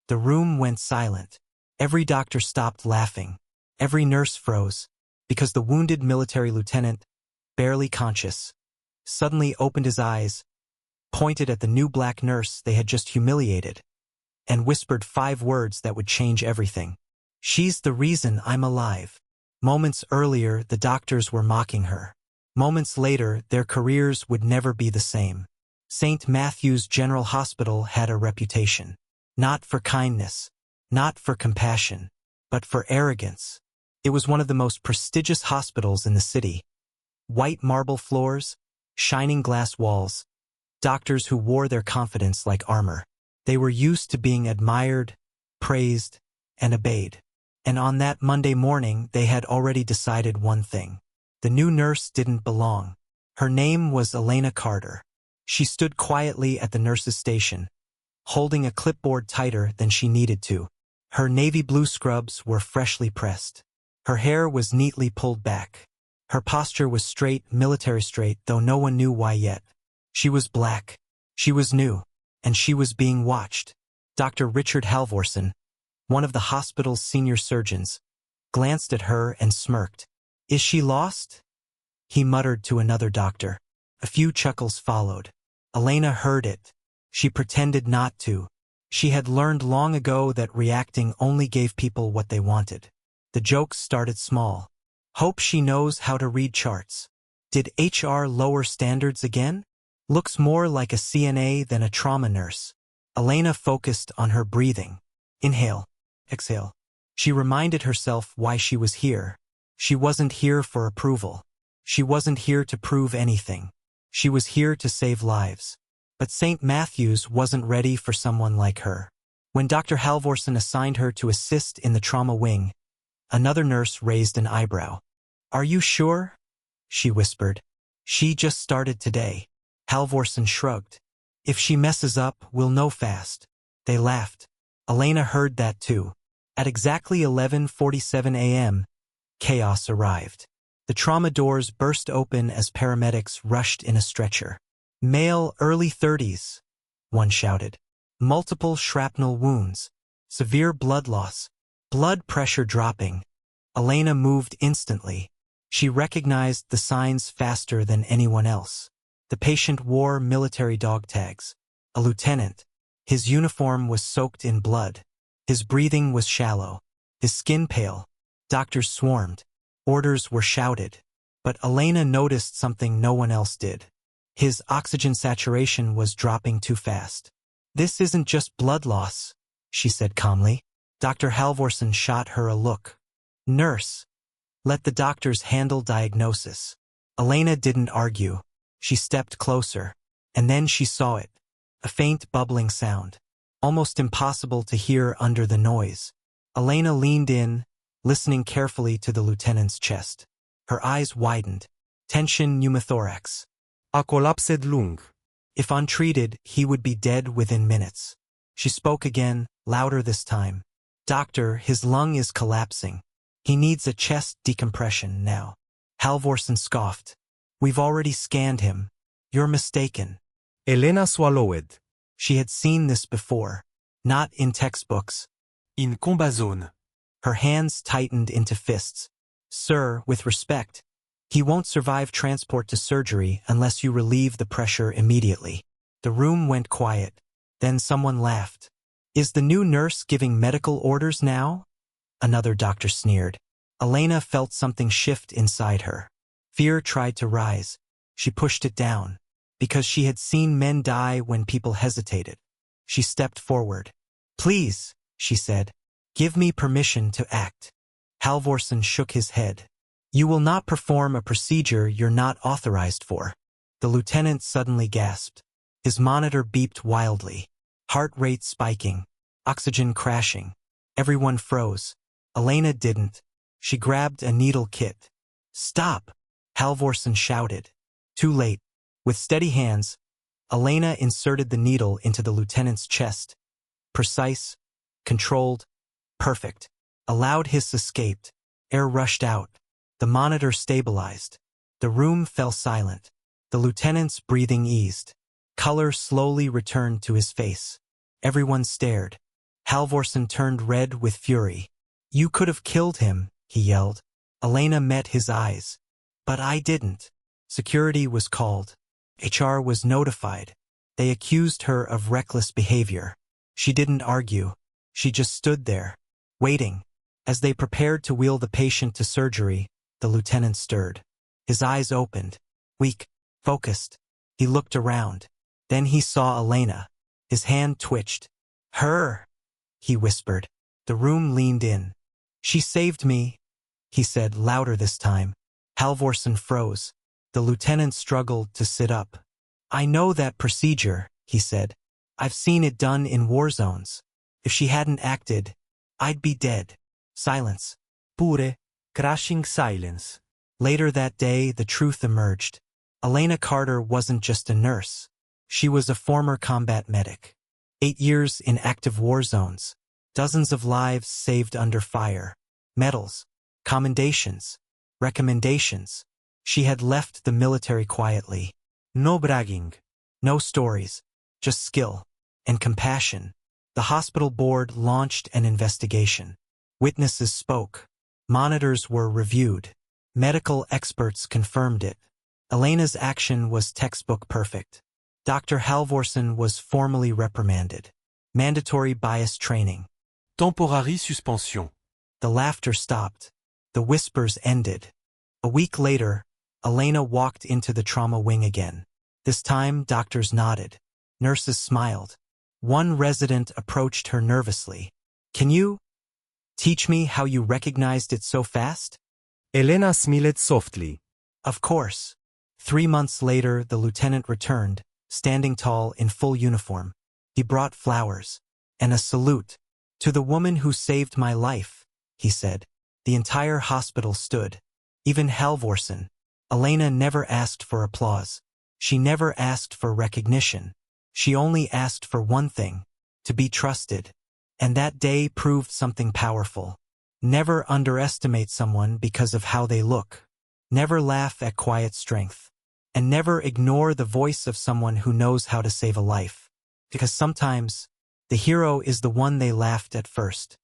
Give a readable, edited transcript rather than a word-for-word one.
The room went silent. Every doctor stopped laughing. Every nurse froze, because the wounded military lieutenant, barely conscious, suddenly opened his eyes, pointed at the new black nurse they had just humiliated, and whispered 5 words that would change everything. "She's the reason I'm alive." Moments earlier, the doctors were mocking her. Moments later, their careers would never be the same. St. Matthew's General Hospital had a reputation. Not for kindness, not for compassion, but for arrogance. It was one of the most prestigious hospitals in the city. White marble floors, shining glass walls, doctors who wore their confidence like armor. They were used to being admired, praised, and obeyed. And on that Monday morning, they had already decided one thing. The new nurse didn't belong. Her name was Elena Carter. She stood quietly at the nurse's station, holding a clipboard tighter than she needed to. Her navy blue scrubs were freshly pressed. Her hair was neatly pulled back. Her posture was straight, military straight, though no one knew why yet. She was black. She was new. And she was being watched. Dr. Richard Halvorsen, one of the hospital's senior surgeons, glanced at her and smirked. "Is she lost?" he muttered to another doctor. A few chuckles followed. Elena heard it. She pretended not to. She had learned long ago that reacting only gave people what they wanted. The jokes started small. "Hope she knows how to read charts. Did HR lower standards again? Looks more like a CNA than a trauma nurse." Elena focused on her breathing. Inhale, exhale. She reminded herself why she was here. She wasn't here for approval. She wasn't here to prove anything. She was here to save lives. But St. Matthew's wasn't ready for someone like her. When Dr. Halvorsen assigned her to assist in the trauma wing, another nurse raised an eyebrow. "Are you sure?" she whispered. "She just started today." Halvorsen shrugged. "If she messes up, we'll know fast." They laughed. Elena heard that too. At exactly 11:47 a.m., chaos arrived. The trauma doors burst open as paramedics rushed in a stretcher. "Male, early 30s, one shouted. "Multiple shrapnel wounds. Severe blood loss. Blood pressure dropping." Elena moved instantly. She recognized the signs faster than anyone else. The patient wore military dog tags. A lieutenant. His uniform was soaked in blood. His breathing was shallow. His skin pale. Doctors swarmed. Orders were shouted. But Elena noticed something no one else did. His oxygen saturation was dropping too fast. "This isn't just blood loss," she said calmly. Dr. Halvorsen shot her a look. "Nurse, let the doctors handle diagnosis." Elena didn't argue. She stepped closer. And then she saw it. A faint bubbling sound. Almost impossible to hear under the noise. Elena leaned in, listening carefully to the lieutenant's chest. Her eyes widened. Tension pneumothorax. A collapsed lung. If untreated, he would be dead within minutes. She spoke again, louder this time. "Doctor, his lung is collapsing. He needs a chest decompression now." Halvorsen scoffed. "We've already scanned him. You're mistaken." Elena swallowed. She had seen this before. Not in textbooks. In combat zone. Her hands tightened into fists. "Sir, with respect, he won't survive transport to surgery unless you relieve the pressure immediately." The room went quiet. Then someone laughed. "Is the new nurse giving medical orders now?" Another doctor sneered. Elena felt something shift inside her. Fear tried to rise. She pushed it down. Because she had seen men die when people hesitated. She stepped forward. "Please," she said, "give me permission to act." Halvorsen shook his head. "You will not perform a procedure you're not authorized for." The lieutenant suddenly gasped. His monitor beeped wildly. Heart rate spiking. Oxygen crashing. Everyone froze. Elena didn't. She grabbed a needle kit. "Stop!" Halvorsen shouted. Too late. With steady hands, Elena inserted the needle into the lieutenant's chest. Precise, controlled, perfect. A loud hiss escaped. Air rushed out. The monitor stabilized. The room fell silent. The lieutenant's breathing eased. Color slowly returned to his face. Everyone stared. Halvorsen turned red with fury. You could have killed him, he yelled. Elena met his eyes. But I didn't. Security was called. HR was notified. They accused her of reckless behavior. She didn't argue. She just stood there, waiting. As they prepared to wheel the patient to surgery, the lieutenant stirred. His eyes opened, weak, focused. He looked around. Then he saw Elena. His hand twitched. Her, he whispered. The room leaned in. She saved me, he said, louder this time. Halvorsen froze. The lieutenant struggled to sit up. I know that procedure, he said. I've seen it done in war zones. If she hadn't acted, I'd be dead. Silence. Pure, crashing silence. Later that day, the truth emerged. Elena Carter wasn't just a nurse. She was a former combat medic. 8 years in active war zones. Dozens of lives saved under fire. Medals, commendations, recommendations. She had left the military quietly. No bragging. No stories, just skill and compassion. The hospital board launched an investigation. Witnesses spoke. Monitors were reviewed. Medical experts confirmed it. Elena's action was textbook perfect. Dr. Halvorsen was formally reprimanded. Mandatory bias training. Temporary suspension. The laughter stopped. The whispers ended. A week later, Elena walked into the trauma wing again. This time, doctors nodded. Nurses smiled. One resident approached her nervously. Can you teach me how you recognized it so fast? Elena smiled softly. Of course. 3 months later, the lieutenant returned, standing tall in full uniform. He brought flowers and a salute. To the woman who saved my life, he said. The entire hospital stood. Even Halvorsen. Elena never asked for applause. She never asked for recognition. She only asked for one thing, to be trusted. And that day proved something powerful. Never underestimate someone because of how they look. Never laugh at quiet strength. And never ignore the voice of someone who knows how to save a life. Because sometimes, the hero is the one they laughed at first.